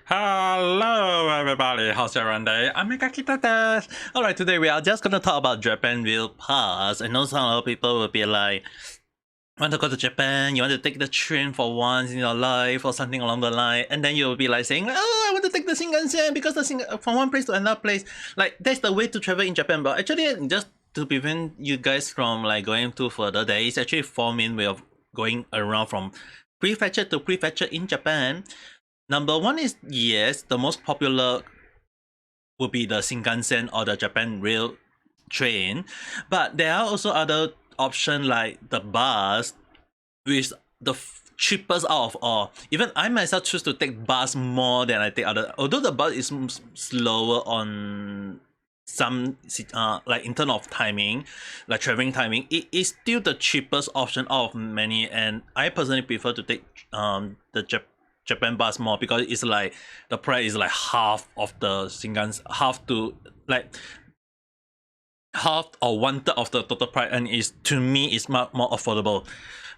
Hello everybody, how's your day? Ame Gakita. Alright, today we are just gonna talk about Japan Real Pass. I know some people will be like, want to go to Japan, you want to take the train for once in your life or something along the line, and then you'll be like saying, oh, I want to take the ShinKanSen because from one place to another place. Like, that's the way to travel in Japan, but actually just to prevent you guys from like going too further, there is actually 4 main way of going around from prefecture to prefecture in Japan. Number one is, yes, the most popular would be the ShinKanSen or the Japan Rail train, but there are also other options like the bus, which is the cheapest out of all. Even I myself choose to take bus more than I take other. Although the bus is slower on some like in terms of timing, like traveling timing, it is still the cheapest option out of many, and I personally prefer to take the Japan bus more because it's like the price is like half of the Shinkansen, half or 1/3 of the total price, and is to me is more affordable.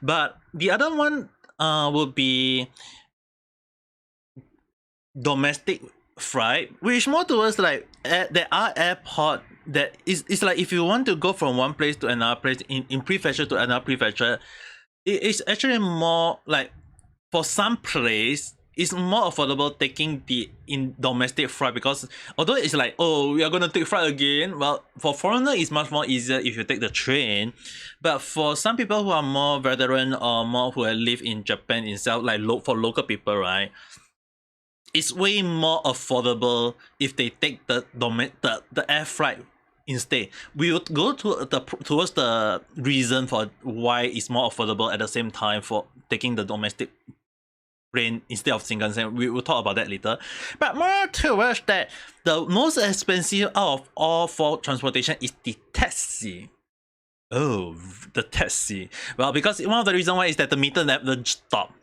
But the other one would be domestic flight, which more towards like there are airport that is like if you want to go from one place to another place in prefecture to another prefecture, it is actually more like for some place it's more affordable taking the in domestic flight, because although it's like, oh, we are gonna take flight again, well, for foreigner it's much more easier if you take the train. But for some people who are more veteran or more who have lived in Japan itself, like for local people, right, it's way more affordable if they take the air flight instead. We would go to towards the reason for why it's more affordable at the same time for taking the domestic plane instead of ShinKanSen. We will talk about that later. But more towards that, the most expensive out of all for transportation is the taxi. Oh, the taxi. Well, because one of the reasons why is that the meter never stop.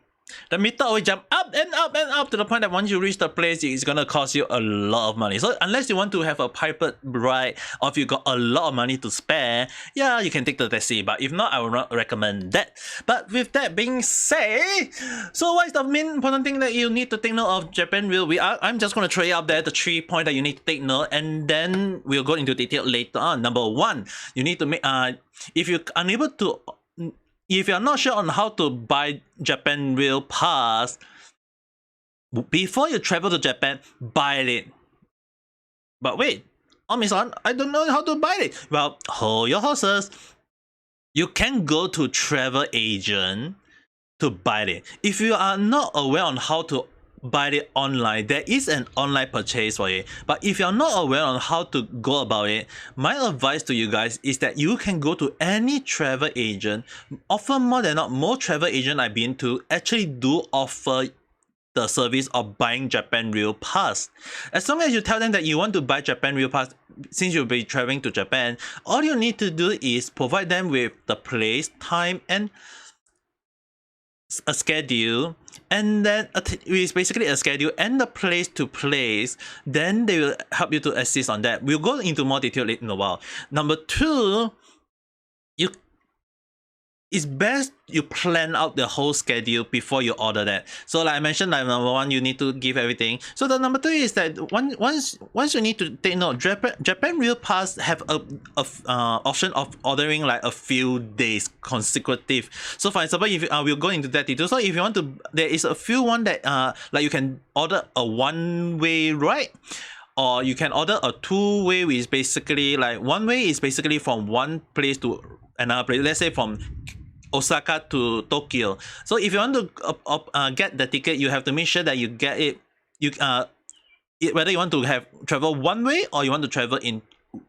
The meter always jump up and up and up to the point that once you reach the place, it's gonna cost you a lot of money. So unless you want to have a private ride or if you got a lot of money to spare, yeah, you can take the taxi. But if not, I will not recommend that. But with that being said, so what is the main important thing that you need to take note of Japan Rail? I'm just gonna throw it out there, the 3 points that you need to take note, and then we'll go into detail later on. Number one, you need to make if you're unable to. If you're not sure on how to buy Japan Rail Pass, before you travel to Japan, buy it. But wait, Ame-san, I don't know how to buy it. Well, hold your horses. You can go to travel agent to buy it. If you are not aware on how to buy it online, there is an online purchase for it. But if you're not aware on how to go about it, my advice to you guys is that you can go to any travel agent. Often more than not, most travel agent I've been to actually do offer the service of buying Japan Rail Pass. As long as you tell them that you want to buy Japan Rail Pass, since you'll be traveling to Japan, all you need to do is provide them with the place, time, and a schedule, and then it's basically a schedule and the place to place. Then they will help you to assist on that. We'll go into more detail later in a while. Number two, it's best you plan out the whole schedule before you order that. So like I mentioned, like number one, you need to give everything. So the number two is that once you need to take note, Japan Rail Pass have a option of ordering like a few days consecutive. So for example, if we'll go into that detail. So if you want to, there is a few one that like you can order a one-way ride, or you can order a two-way, which is basically like one way is basically from one place to another place. Let's say from Osaka to Tokyo. So if you want to get the ticket, you have to make sure that you get it. Whether you want to have travel one way or you want to travel in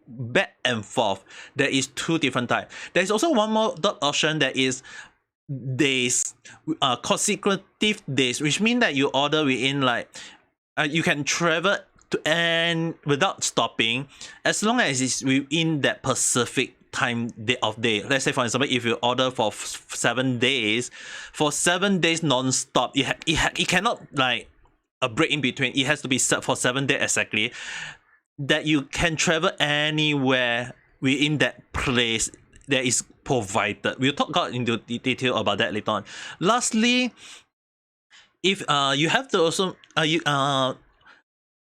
back and forth. There is two different types. There is also one more option that is days, consecutive days, which means that you order within like you can travel to and without stopping as long as it's within that Pacific time of day. Let's say for example, if you order for 7 days, for 7 days non-stop, it cannot like a break in between. It has to be set for 7 days exactly, that you can travel anywhere within that place that is provided. We'll talk into detail about that later on. Lastly, if you have to also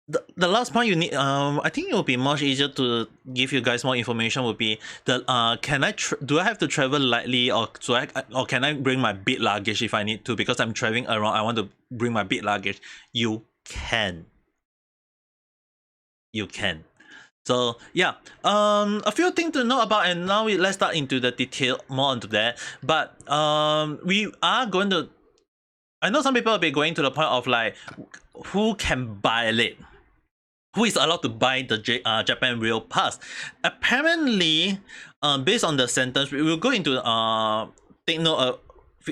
the last point you need, I think it will be much easier to give you guys more information would be the do I have to travel lightly, or can I bring my big luggage if I need to, because I'm traveling around, I want to bring my big luggage. You can. So yeah, a few things to know about, and now let's start into the detail more into that. But we are going to, I know some people will be going to the point of like, who can buy it? Who is allowed to buy the Japan Rail Pass? Apparently, based on the sentence, we will go into take note of,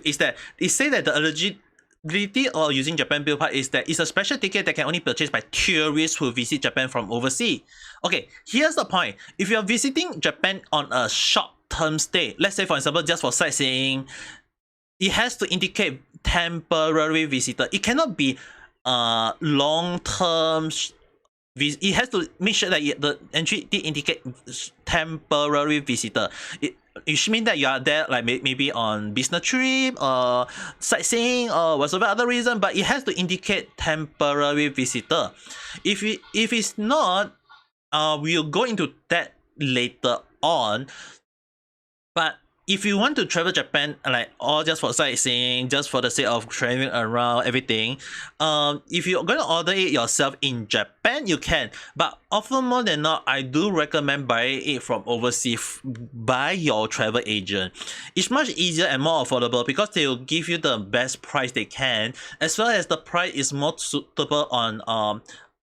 is that it say that the eligibility of using Japan Rail Pass is that it's a special ticket that can only purchased by tourists who visit Japan from overseas. Okay, here's the point. If you're visiting Japan on a short-term stay, let's say for example just for sightseeing, it has to indicate temporary visitor. It cannot be long-term. It has to make sure that the entry did indicate temporary visitor. It should mean that you are there like maybe on business trip or sightseeing or whatever other reason, but it has to indicate temporary visitor. If it's not, we'll go into that later on. But if you want to travel Japan like all just for sightseeing, just for the sake of traveling around everything, if you're going to order it yourself in Japan, you can. But often more than not, I do recommend buying it from overseas by your travel agent. It's much easier and more affordable because they will give you the best price they can, as well as the price is more suitable on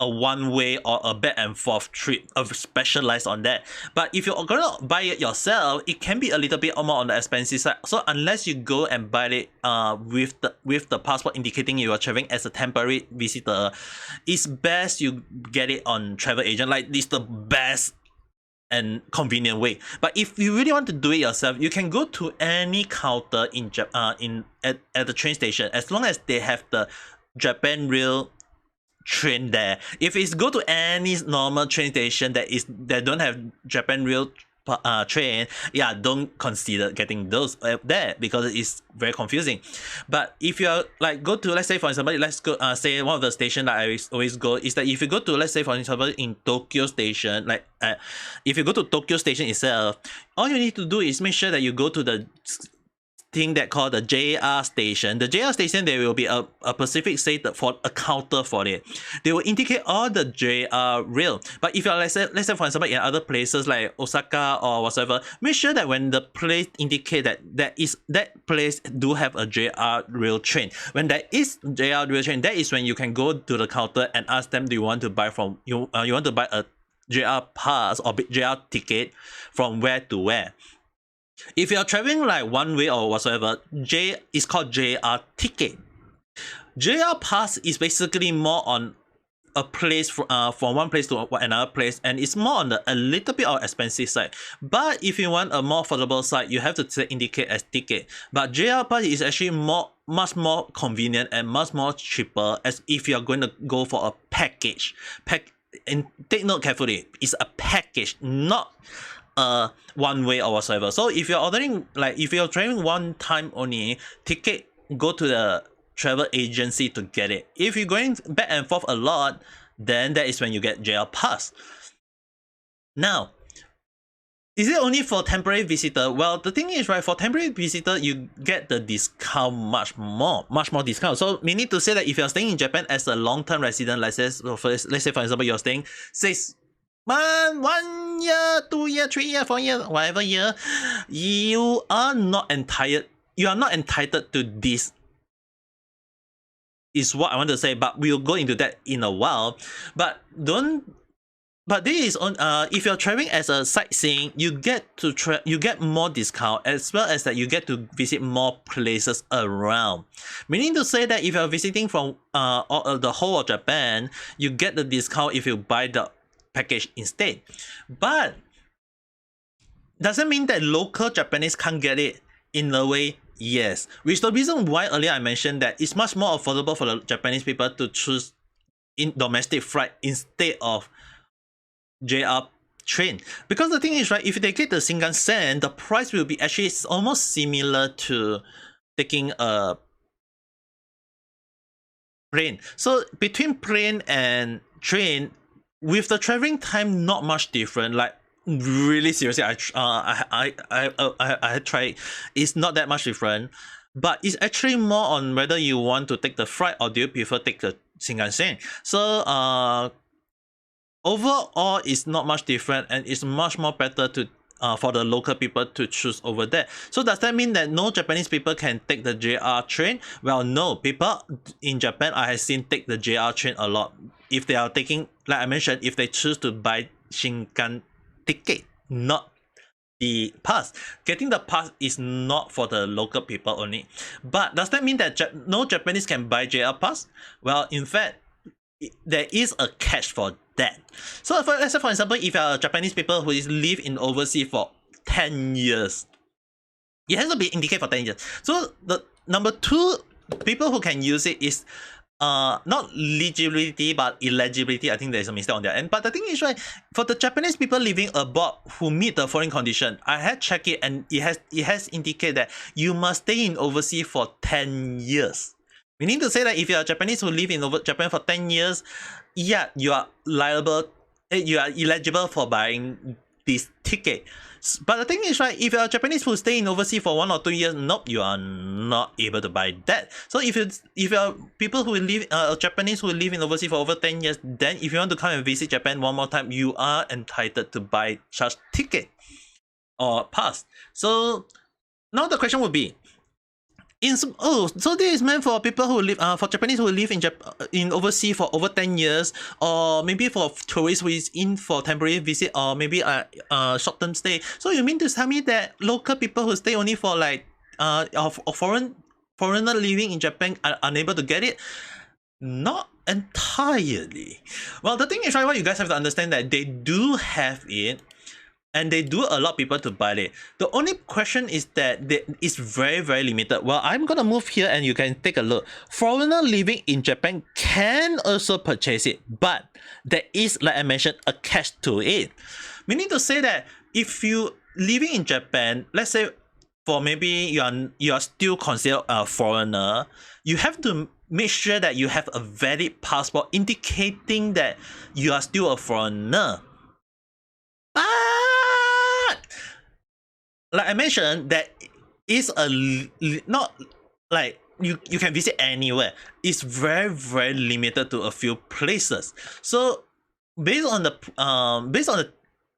a one-way or a back and forth trip, specialized on that. But if you're gonna buy it yourself, it can be a little bit more on the expensive side. So unless you go and buy it with the passport indicating you are traveling as a temporary visitor, it's best you get it on travel agent. Like, this the best and convenient way. But if you really want to do it yourself, you can go to any counter at the train station, as long as they have the Japan Rail train there. If it's go to any normal train station that don't have Japan Rail train, yeah, don't consider getting those there because it's very confusing. But if you're like go to, let's say for example, let's go say one of the station that I always go is that if you go to, let's say for example in Tokyo station, like if you go to Tokyo station itself, all you need to do is make sure that you go to the thing that called the JR station. The JR station, there will be a specific state for a counter for it. They will indicate all the JR rail. But if you're let's say for example in other places like Osaka or whatever, make sure that when the place indicate that place do have a JR rail train. When there is JR rail train, that is when you can go to the counter and ask them, do you want to buy from you want to buy a JR pass or JR ticket from where to where. If you're traveling like one way or whatsoever, is called JR ticket. JR pass is basically more on a place from one place to another place, and it's more on a little bit of expensive side. But if you want a more affordable side, you have to indicate as ticket. But JR pass is actually much more convenient and much more cheaper, as if you're going to go for a package. And take note carefully, it's a package, not one way or whatsoever. So if you're ordering, like if you're traveling one time only, ticket, go to the travel agency to get it. If you're going back and forth a lot, then that is when you get JR pass. Now, is it only for temporary visitor? Well, the thing is, right, for temporary visitor, you get the discount much more discount. So meaning to say that if you're staying in Japan as a long-term resident, let's say for example you're staying 6 months, 1 year, 2 year, 3 year, 4 year, whatever year, you are not entitled to this, is what I want to say. But we'll go into that in a while. But this is on if you're traveling as a sightseeing, you get more discount, as well as that you get to visit more places around. Meaning to say that if you're visiting from the whole of Japan, you get the discount if you buy the package instead. But doesn't mean that local Japanese can't get it. In a way, yes. Which is the reason why earlier I mentioned that it's much more affordable for the Japanese people to choose in domestic flight instead of JR train. Because the thing is, right, if they take the ShinKanSen, the price will be actually almost similar to taking a plane. So between plane and train with the traveling time not much different. Like really seriously, I tried. It's not that much different, but it's actually more on whether you want to take the flight or do you prefer take the ShinKanSen. So overall, it's not much different, and it's much more better to for the local people to choose over there. So does that mean that no Japanese people can take the JR train? Well, no. People in Japan I have seen take the JR train a lot. If they are taking, like I mentioned, if they choose to buy Shinkan ticket, not the pass. Getting the pass is not for the local people only. But does that mean that no Japanese can buy JR pass? Well, in fact, there is a catch for that. So let's say for example, if you are Japanese people who is live in overseas for 10 years, it has to be indicated for 10 years. So the number 2 people who can use it is not legibility but eligibility. I think there is a mistake on their end. But the thing is, right, for the Japanese people living abroad who meet the foreign condition, I had checked it and it has indicated that you must stay in overseas for 10 years. Meaning to say that if you are Japanese who live in Japan for 10 years, yeah, you are liable, you are eligible for buying this ticket. But the thing is, right, if you are Japanese who stay in overseas for 1 or 2 years, nope, you are not able to buy that. So if you are people who live Japanese who live in overseas for over 10 years, then if you want to come and visit Japan one more time, you are entitled to buy such ticket or pass. So now the question would be, so this is meant for people who live for Japanese who live in overseas for over 10 years, or maybe for tourists who is in for temporary visit, or maybe a short-term stay. So you mean to tell me that local people who stay only for like foreigner living in Japan are unable to get it? Not entirely. Well, the thing is, right, what you guys have to understand that they do have it, and they do allow people to buy it. The only question is that it's very, very limited. Well, I'm gonna move here and you can take a look. Foreigner living in Japan can also purchase it, but there is, like I mentioned, a catch to it. Meaning to say that if you living in Japan, let's say for maybe you are still considered a foreigner, you have to make sure that you have a valid passport indicating that you are still a foreigner. But like I mentioned, that is not like you can visit anywhere. It's very, very limited to a few places. So based on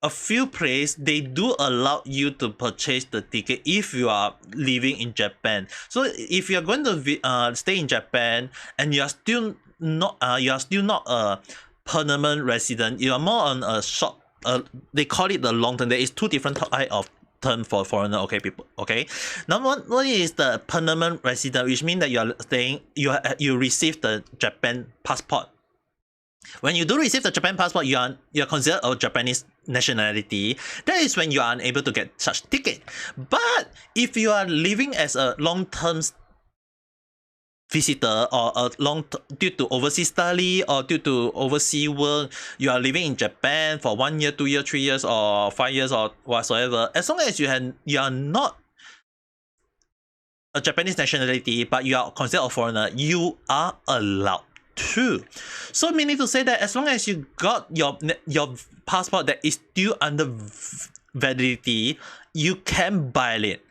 a few places, they do allow you to purchase the ticket if you are living in Japan. So if you are going to stay in Japan and you are still not a permanent resident, you are more on a short. They call it the long term. There is 2 different type of term for foreigner. Okay, people. Okay, number one is the permanent resident, which means that you are staying. You receive the Japan passport. When you do receive the Japan passport, you are considered a Japanese nationality. That is when you are unable to get such ticket. But if you are living as a long term visitor, or due to overseas study or due to overseas work, you are living in Japan for 1 year, 2 years, 3 years, or 5 years, or whatsoever, as long as you are not a Japanese nationality but you are considered a foreigner, you are allowed to. So meaning to say that as long as you got your passport that is still under validity, you can buy it.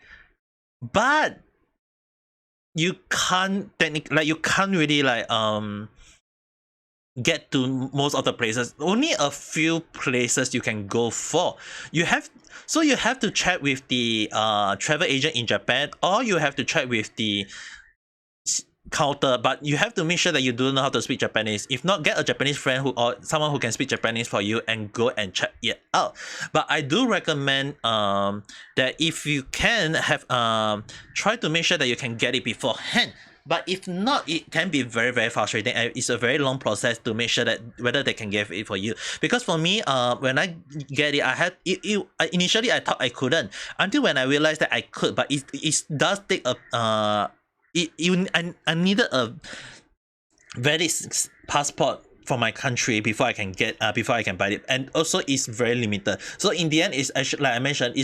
But you can't really get to most of the places. Only a few places you can go for. You have to check with the travel agent in Japan, or you have to check with the counter, but you have to make sure that you do know how to speak Japanese. If not, get a Japanese friend or someone who can speak Japanese for you and go and check it out. But I do recommend that if you can have try to make sure that you can get it beforehand. But if not, it can be very, very frustrating, and it's a very long process to make sure that whether they can get it for you. Because for me, when I get it, initially I thought I couldn't, until when I realized that I could. But it does take a I needed a valid passport for my country before I can buy it, and also it's very limited. So in the end, it's actually, like I mentioned,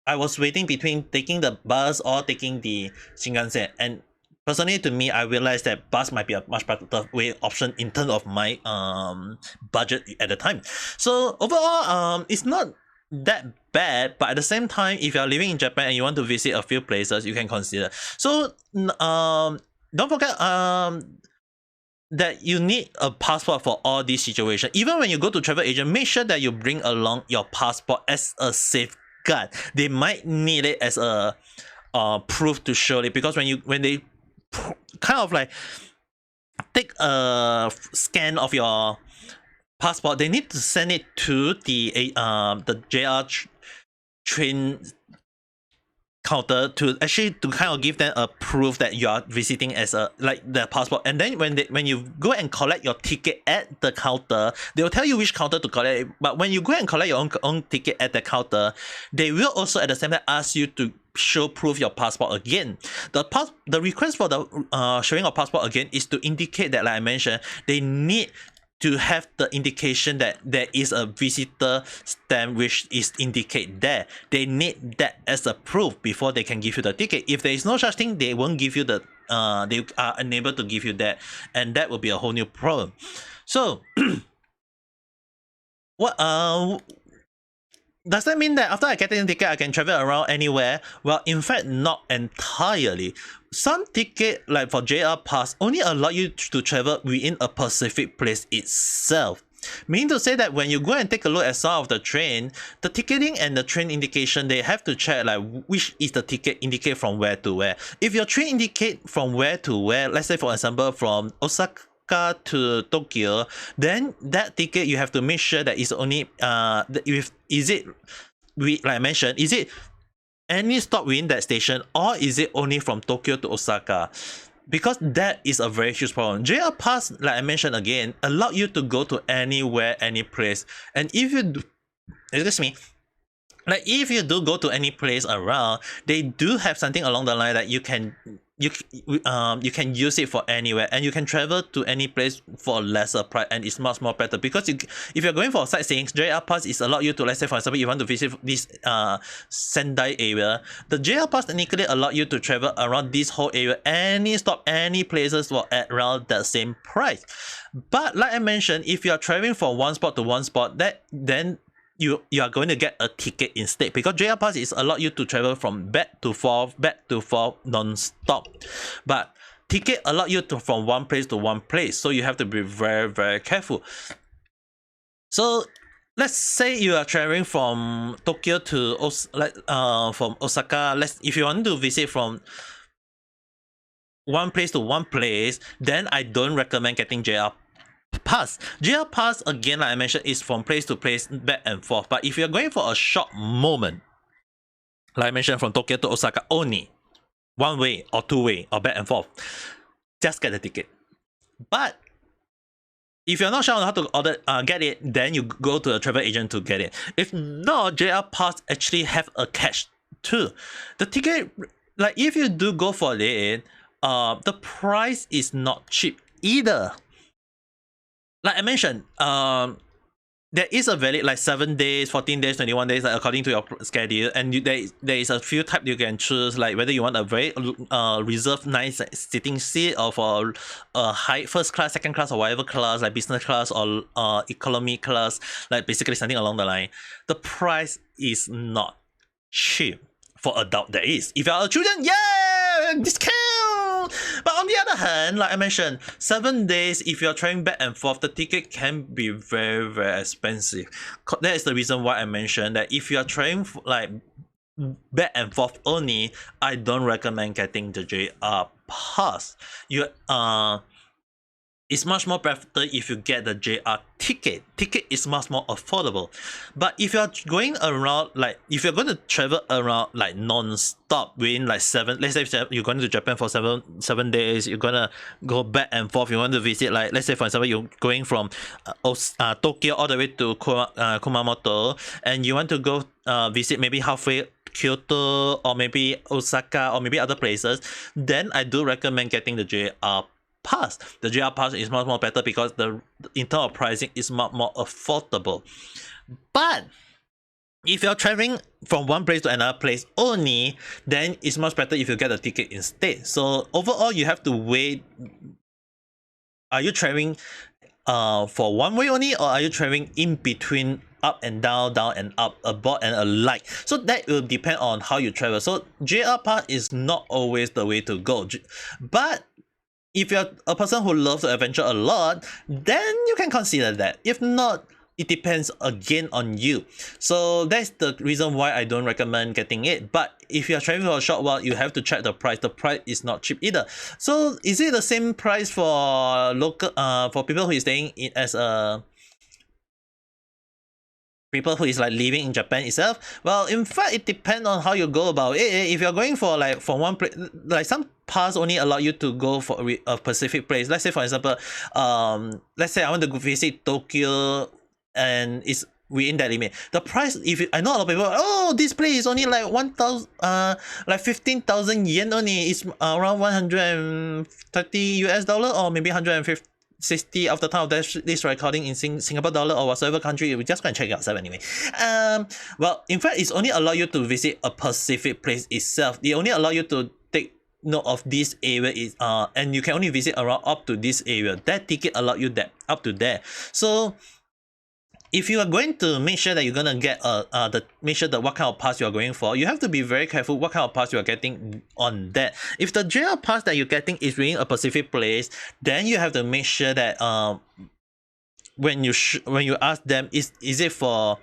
I was waiting between taking the bus or taking the ShinKanSen, and personally, to me, I realized that bus might be a much better way option in terms of my budget at the time. So overall, it's not that bad, but at the same time, if you're living in Japan and you want to visit a few places, you can consider. So don't forget that you need a passport for all these situations. Even when you go to travel agent, make sure that you bring along your passport as a safeguard. They might need it as a proof to show it, because when they kind of like take a scan of your passport, they need to send it to the JR train counter to kind of give them a proof that you are visiting as a like the passport. And then when you go and collect your ticket at the counter, they will tell you which counter to collect it. But when you go and collect your own ticket at the counter, they will also at the same time ask you to show proof your passport again. The request for the showing of passport again is to indicate that, like I mentioned, they need to have the indication that there is a visitor stamp which is indicate there. They need that as a proof before they can give you the ticket. If there is no such thing, they won't give you the they are unable to give you that, and that will be a whole new problem. So what does that mean that after I get the ticket I can travel around anywhere? Well, in fact, not entirely. Some ticket, like for JR Pass, only allow you to travel within a specific place itself. Meaning to say that when you go and take a look at some of the train, the ticketing and the train indication, they have to check like which is the ticket indicate from where to where. If your train indicate from where to where, let's say for example from Osaka to Tokyo, then that ticket you have to make sure that it's only like I mentioned, is it any stop within that station, or is it only from Tokyo to Osaka? Because that is a very huge problem. JR Pass, like I mentioned again, allow you to go to anywhere, any place. And if you do, excuse me, like if you do go to any place around, they do have something along the line that you can use it for anywhere, and you can travel to any place for a lesser price, and it's much more better. Because if you're going for sightseeing, JR Pass is allow you to, let's say for example, you want to visit this Sendai area, the JR Pass technically allow you to travel around this whole area, any stop, any places for around the same price. But like I mentioned, if you are traveling from one spot to one spot, then you are going to get a ticket instead, because JR Pass is allow you to travel from back to forth non-stop, but ticket allow you to from one place to one place, so you have to be very, very careful. So let's say you are traveling from Tokyo to from Osaka. If you want to visit from one place to one place, then I don't recommend getting JR Pass. JR Pass, again, like I mentioned, is from place to place, back and forth. But if you're going for a short moment, like I mentioned, from Tokyo to Osaka only, one way or two way or back and forth, just get the ticket. But if you're not sure on how to get it, then you go to a travel agent to get it. If not, JR Pass actually have a catch too. The ticket, like if you do go for it, the price is not cheap either. Like I mentioned, there is a valid like 7 days, 14 days, 21 days, like, according to your schedule, and there is a few types you can choose, like whether you want a very reserved nice sitting seat, or for a high first class, second class, or whatever class, like business class or economy class, like basically something along the line. The price is not cheap. For adult, there is. If you're a children, yeah, discount. But on the other hand, like I mentioned, 7 days, if you're traveling back and forth, the ticket can be very, very expensive. That is the reason why I mentioned that if you're traveling like back and forth only, I don't recommend getting the JR Pass. It's much more better if you get the JR ticket. Ticket is much more affordable. But if you're going around, like if you're going to travel around like non-stop within like let's say you're going to Japan for seven days, you're gonna go back and forth, you want to visit, like let's say for example you're going from Tokyo all the way to Kumamoto, and you want to go visit maybe halfway Kyoto or maybe Osaka or maybe other places, then I do recommend getting the JR Pass. The JR Pass is much more better because the in terms of pricing is much more affordable. But if you're traveling from one place to another place only, then it's much better if you get a ticket instead. So overall, you have to weigh, are you traveling for one way only, or are you traveling in between up and down, down and up, aboard and alike? So that will depend on how you travel. So JR pass is not always the way to go, but if you're a person who loves to adventure a lot, then you can consider that. If not, it depends again on you. So that's the reason why I don't recommend getting it. But if you're traveling for a short while, you have to check the price. The price is not cheap either. So is it the same price for local for people who is staying in as a people who is like living in Japan itself? Well, in fact, it depends on how you go about it. If you're going for like from one place, like some pass only allow you to go for a specific place. Let's say for example, let's say I want to go visit Tokyo, and it's within that limit. The price, I know a lot of people, oh, this place is only like 1,000 like 15,000 yen only. It's around 130 US dollar, or maybe 150 60 of the time of this recording in Singapore dollar or whatsoever country. We just go and check it yourself anyway. Well, in fact, it's only allow you to visit a specific place itself. They only allow you to take note of this area is and you can only visit around up to this area. That ticket allow you that up to there. So if you are going to make sure that you're gonna get make sure that what kind of pass you are going for, you have to be very careful what kind of pass you are getting on that. If the JR pass that you're getting is within a specific place, then you have to make sure that when you ask them, is it for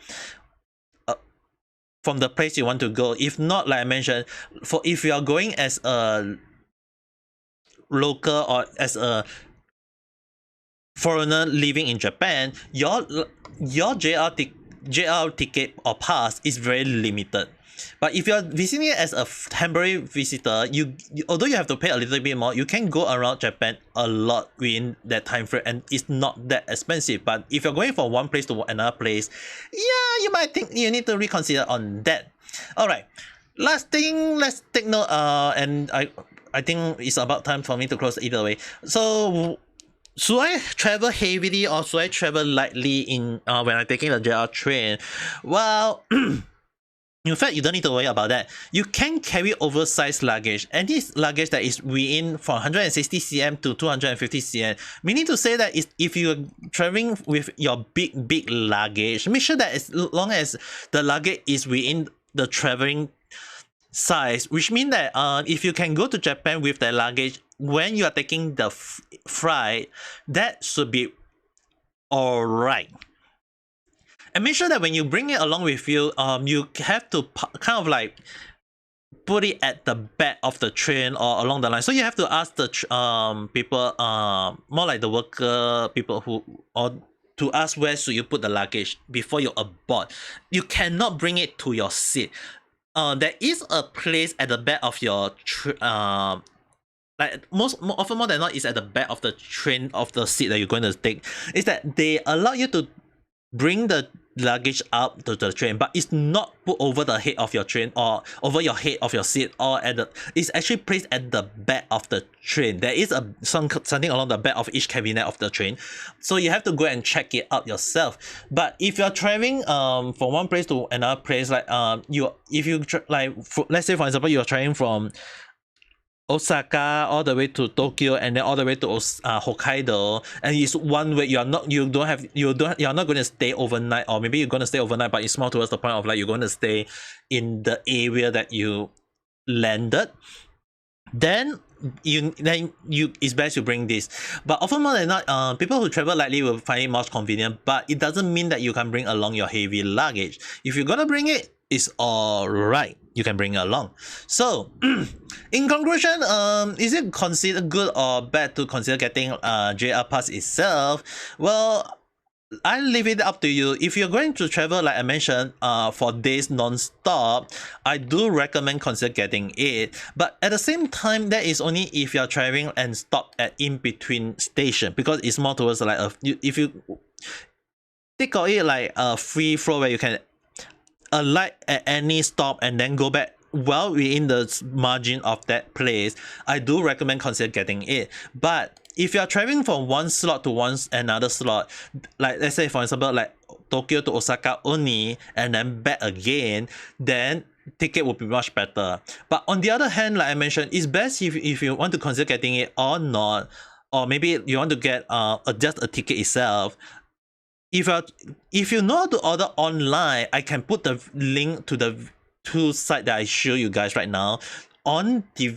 from the place you want to go. If not, like I mentioned, for if you are going as a local or as a foreigner living in Japan, your JR ticket or pass is very limited. But if you're visiting it as a temporary visitor, although you have to pay a little bit more, you can go around Japan a lot within that time frame, and it's not that expensive. But if you're going from one place to another place, yeah, you might think you need to reconsider on that. All right, last thing, let's take note. And I think it's about time for me to close either way. So, should I travel heavily or should I travel lightly in when I'm taking the JR train? Well, in fact, you don't need to worry about that. You can carry oversized luggage, and this luggage that is within from 160 cm to 250 cm. Meaning to say that if you're traveling with your big luggage, make sure that as long as the luggage is within the traveling size, which means that if you can go to Japan with the luggage when you are taking the flight, that should be alright. And make sure that when you bring it along with you, you have to kind of like put it at the back of the train or along the line. So you have to ask the people, more like the worker people or to ask where should you put the luggage before you aboard. You cannot bring it to your seat. There is a place at the back of your like more often more than not is at the back of the train of the seat that you're going to take. Is that they allow you to bring the luggage up to the train, but it's not put over the head of your train or over your head of your seat, or it's actually placed at the back of the train. There is something along the back of each cabinet of the train, so you have to go and check it out yourself. But if you're traveling from one place to another place, like let's say for example you're traveling from Osaka all the way to Tokyo and then all the way to Hokkaido, and it's one way. You're not going to stay overnight, or maybe you're going to stay overnight, but it's more towards the point of like you're going to stay in the area that you landed. Then it's best you bring this. But often more than not, people who travel lightly will find it much convenient, but it doesn't mean that you can bring along your heavy luggage. If you're gonna bring it, it's alright, you can bring it along. So in conclusion, is it considered good or bad to consider getting JR pass itself? Well, I leave it up to you. If you're going to travel, like I mentioned, for days non-stop, I do recommend consider getting it. But at the same time, that is only if you're traveling and stop at in-between station, because it's more towards like if you think of it like a free flow where you can alight at any stop and then go back well within the margin of that place, I do recommend consider getting it. But if you're traveling from one slot to another slot, like let's say for example like Tokyo to Osaka only and then back again, then ticket will be much better. But on the other hand, like I mentioned, it's best if you want to consider getting it or not, or maybe you want to get just a ticket itself. If you know how to order online, I can put the link to the two sites that I show you guys right now on the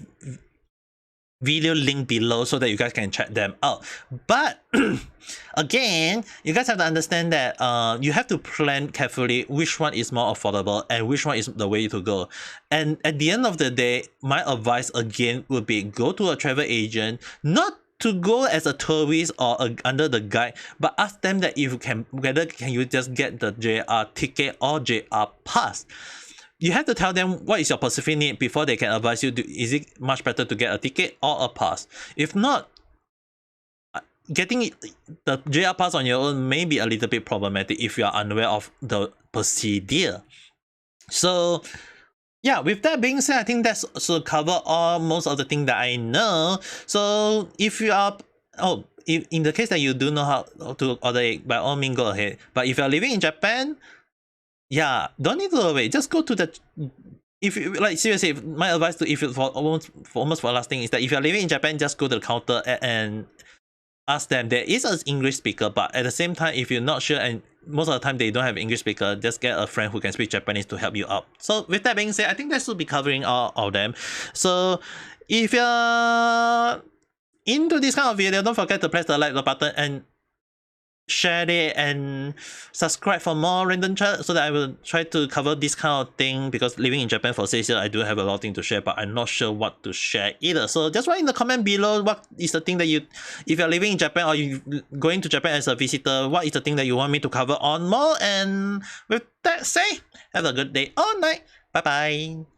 video link below so that you guys can check them out. But again, you guys have to understand that you have to plan carefully which one is more affordable and which one is the way to go. And at the end of the day, my advice again would be go to a travel agent, not to go as a tourist or under the guide, but ask them that if you can, whether can you just get the JR ticket or JR pass. You have to tell them what is your specific need before they can advise you, is it much better to get a ticket or a pass. If not, getting the JR pass on your own may be a little bit problematic if you are unaware of the procedure. So yeah, with that being said, I think that's also cover most of the things that I know. So if you are, if in the case that you do know how to order it, by all means go ahead. But if you're living in Japan, yeah, don't need to wait. Just go to the, if you like, seriously, my advice to, if you for almost for last thing is that if you're living in Japan, just go to the counter and ask them. There is an English speaker, but at the same time, if you're not sure and most of the time they don't have English speaker, just get a friend who can speak Japanese to help you out. So with that being said, I think that should be covering all of them. So if you're into this kind of video, don't forget to press the like button and share it and subscribe for more random chat so that I will try to cover this kind of thing, because living in Japan for 6 years, I do have a lot of things to share, but I'm not sure what to share either. So just write in the comment below what is the thing that you, if you're living in Japan or you going to Japan as a visitor, what is the thing that you want me to cover on more. And with that said, have a good day or night. Bye bye.